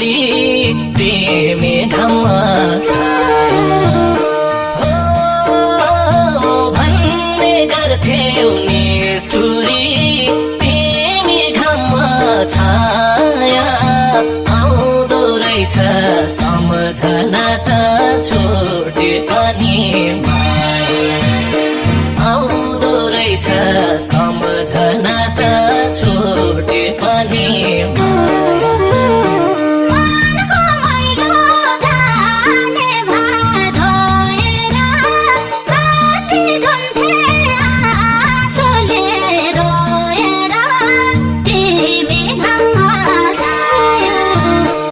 भोलि तिमी घाममा छाया भन्ने गर्थ्यौ निष्ठुरी तिमी घाममा छाया आउँदो रहेछ सम्झना त छुट्यो अनि